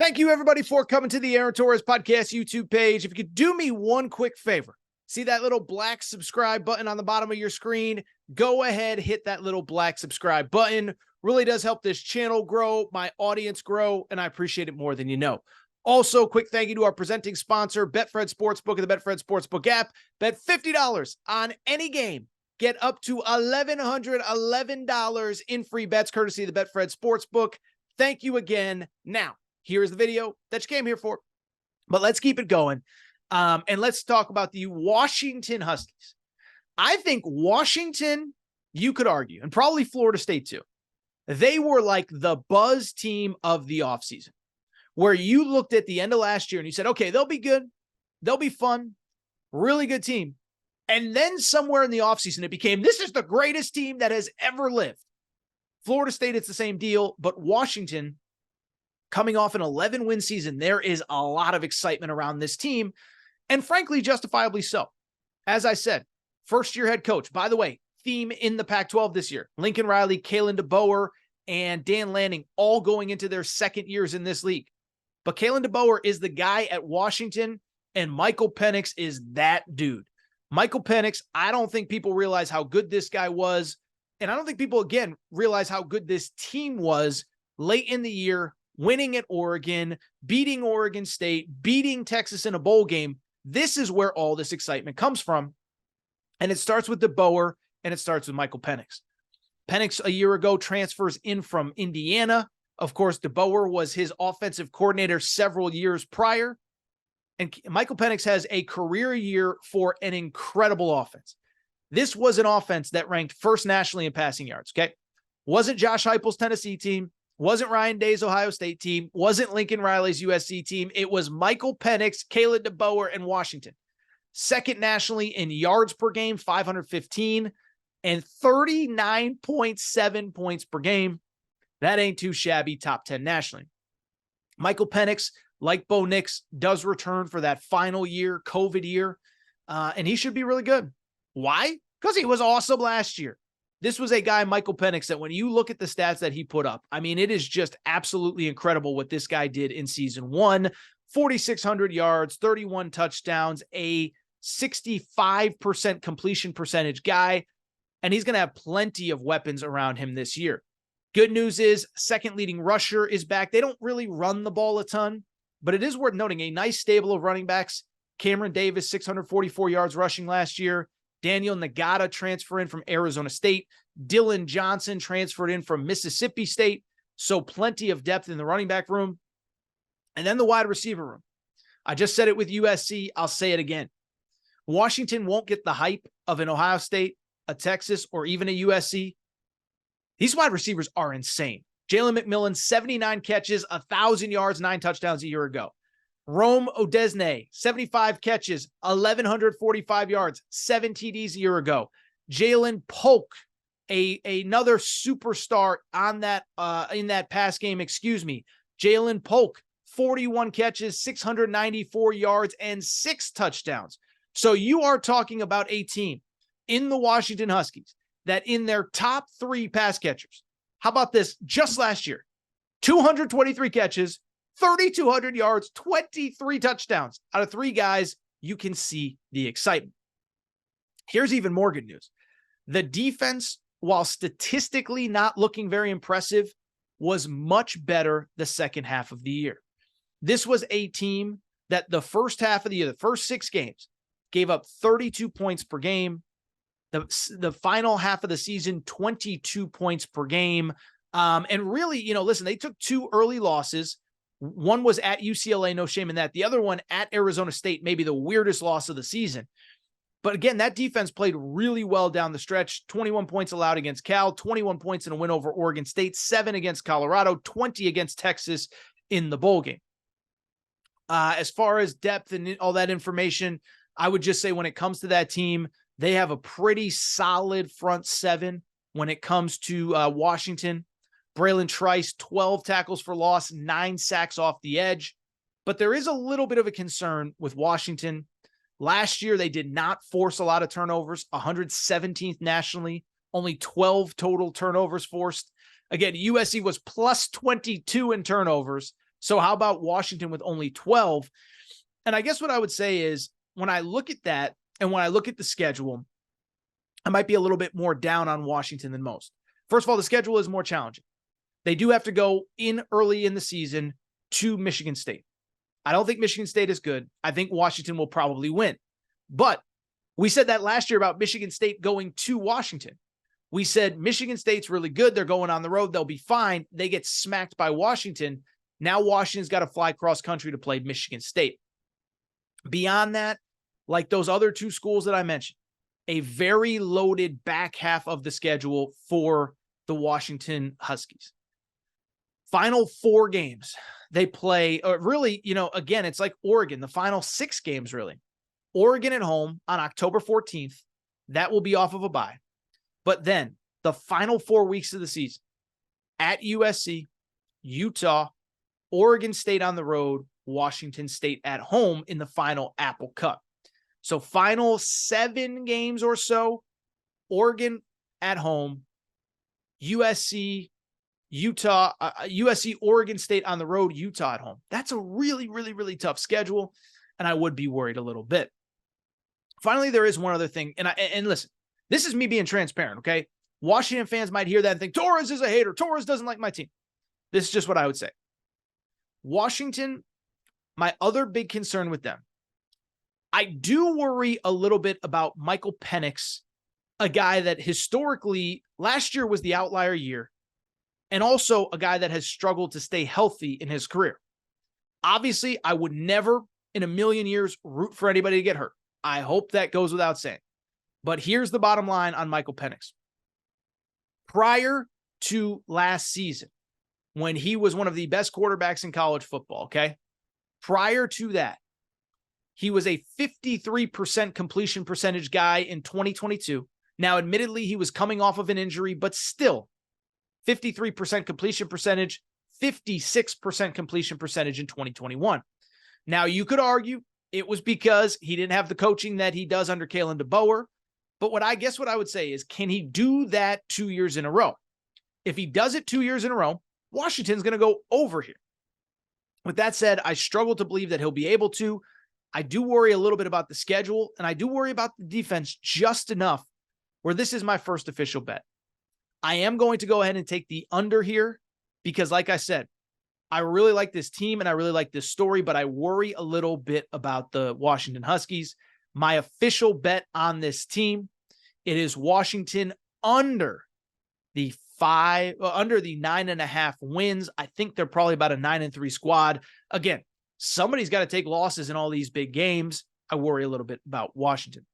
Thank you, everybody, for coming to the Aaron Torres Podcast YouTube page. If you could do me one quick favor, see that little black subscribe button on the bottom of your screen? Go ahead, hit that little black subscribe button. Really does help this channel grow, my audience grow, and I appreciate it more than you know. Also, quick thank you to our presenting sponsor, Betfred Sportsbook and the Betfred Sportsbook app. Bet $50 on any game. Get up to $1,111 in free bets courtesy of the Betfred Sportsbook. Thank you again. Now, here's the video that you came here for. But let's keep it going. And let's talk about the Washington Huskies. I think Washington, you could argue, and probably Florida State too, they were like the buzz team of the offseason, where you looked at the end of last year and you said, okay, they'll be good. They'll be fun. Really good team. And then somewhere in the offseason, it became, this is the greatest team that has ever lived. Florida State, it's the same deal, but Washington, coming off an 11-win season, there is a lot of excitement around this team, and frankly, justifiably so. As I said, first-year head coach. By the way, theme in the Pac-12 this year. Lincoln Riley, Kalen DeBoer, and Dan Lanning all going into their second years in this league. But Kalen DeBoer is the guy at Washington, and Michael Penix is that dude. Michael Penix, I don't think people realize how good this guy was, and I don't think people, again, realize how good this team was late in the year, winning at Oregon, beating Oregon State, beating Texas in a bowl game. This is where all this excitement comes from. And it starts with DeBoer, and it starts with Michael Penix. Penix a year ago transfers in from Indiana. Of course, DeBoer was his offensive coordinator several years prior. And Michael Penix has a career year for an incredible offense. This was an offense that ranked first nationally in passing yards, okay? Wasn't Josh Heupel's Tennessee team. Wasn't Ryan Day's Ohio State team. Wasn't Lincoln Riley's USC team. It was Michael Penix, Kalen DeBoer, and Washington. Second nationally in yards per game, 515, and 39.7 points per game. That ain't too shabby, top 10 nationally. Michael Penix, like Bo Nix, does return for that final year, COVID year, and he should be really good. Why? Because he was awesome last year. This was a guy, Michael Penix, that when you look at the stats that he put up, I mean, it is just absolutely incredible what this guy did in season one. 4,600 yards, 31 touchdowns, a 65% completion percentage guy, and he's going to have plenty of weapons around him this year. Good news is second leading rusher is back. They don't really run the ball a ton, but it is worth noting a nice stable of running backs. Cameron Davis, 644 yards rushing last year. Daniel Nagata transferred in from Arizona State. Dylan Johnson transferred in from Mississippi State. So plenty of depth in the running back room. And then the wide receiver room. I just said it with USC. I'll say it again. Washington won't get the hype of an Ohio State, a Texas, or even a USC. These wide receivers are insane. Jalen McMillan, 79 catches, 1,000 yards, 9 touchdowns a year ago. Rome Odesne, 75 catches, 1,145 yards, 7 TDs a year ago. Jalen Polk, another superstar on that in that pass game, Jalen Polk, 41 catches, 694 yards, and 6 touchdowns. So you are talking about a team in the Washington Huskies that in their top 3 pass catchers, how about this? Just last year, 223 catches, 3,200 yards, 23 touchdowns. Out of 3 guys, you can see the excitement. Here's even more good news. The defense, while statistically not looking very impressive, was much better the second half of the year. This was a team that the first half of the year, the first 6 games, gave up 32 points per game. The final half of the season, 22 points per game. And really, listen, they took 2 early losses. One was at UCLA, no shame in that. The other one at Arizona State, maybe the weirdest loss of the season. But again, that defense played really well down the stretch. 21 points allowed against Cal, 21 points in a win over Oregon State, 7 against Colorado, 20 against Texas in the bowl game. As far as depth and all that information, I would just say when it comes to that team, they have a pretty solid front 7 when it comes to Washington. Braylon Trice, 12 tackles for loss, 9 sacks off the edge. But there is a little bit of a concern with Washington. Last year, they did not force a lot of turnovers, 117th nationally, only 12 total turnovers forced. Again, USC was plus 22 in turnovers, So how about Washington with only 12? And I guess what I would say is when I look at that and when I look at the schedule, I might be a little bit more down on Washington than most. First of all, the schedule is more challenging. They do have to go in early in the season to Michigan State. I don't think Michigan State is good. I think Washington will probably win. But we said that last year about Michigan State going to Washington. We said Michigan State's really good. They're going on the road. They'll be fine. They get smacked by Washington. Now Washington's got to fly cross country to play Michigan State. Beyond that, like those other two schools that I mentioned, a very loaded back half of the schedule for the Washington Huskies. Final 4 games they play, really, again, it's like Oregon, the final 6 games, really. Oregon at home on October 14th. That will be off of a bye. But then the final 4 weeks of the season at USC, Utah, Oregon State on the road, Washington State at home in the final Apple Cup. So final 7 games or so, Oregon at home, USC, Utah, USC, Oregon State on the road, Utah at home. That's a really, really, really tough schedule, and I would be worried a little bit. Finally, there is one other thing, and listen, this is me being transparent, okay? Washington fans might hear that and think, Torres is a hater. Torres doesn't like my team. This is just what I would say. Washington, my other big concern with them, I do worry a little bit about Michael Penix, a guy that historically last year was the outlier year, and also a guy that has struggled to stay healthy in his career. Obviously, I would never in a million years root for anybody to get hurt. I hope that goes without saying. But here's the bottom line on Michael Penix. Prior to last season, when he was one of the best quarterbacks in college football, okay? Prior to that, he was a 53% completion percentage guy in 2022. Now, admittedly, he was coming off of an injury, but still 53% completion percentage, 56% completion percentage in 2021. Now, you could argue it was because he didn't have the coaching that he does under Kalen DeBoer. But what I would say is, can he do that 2 years in a row? If he does it 2 years in a row, Washington's going to go over here. With that said, I struggle to believe that he'll be able to. I do worry a little bit about the schedule, and I do worry about the defense just enough where this is my first official bet. I am going to go ahead and take the under here because, like I said, I really like this team and I really like this story, but I worry a little bit about the Washington Huskies. My official bet on this team, it is Washington under the 9.5 wins. I think they're probably about a 9-3 squad. Again, somebody's got to take losses in all these big games. I worry a little bit about Washington.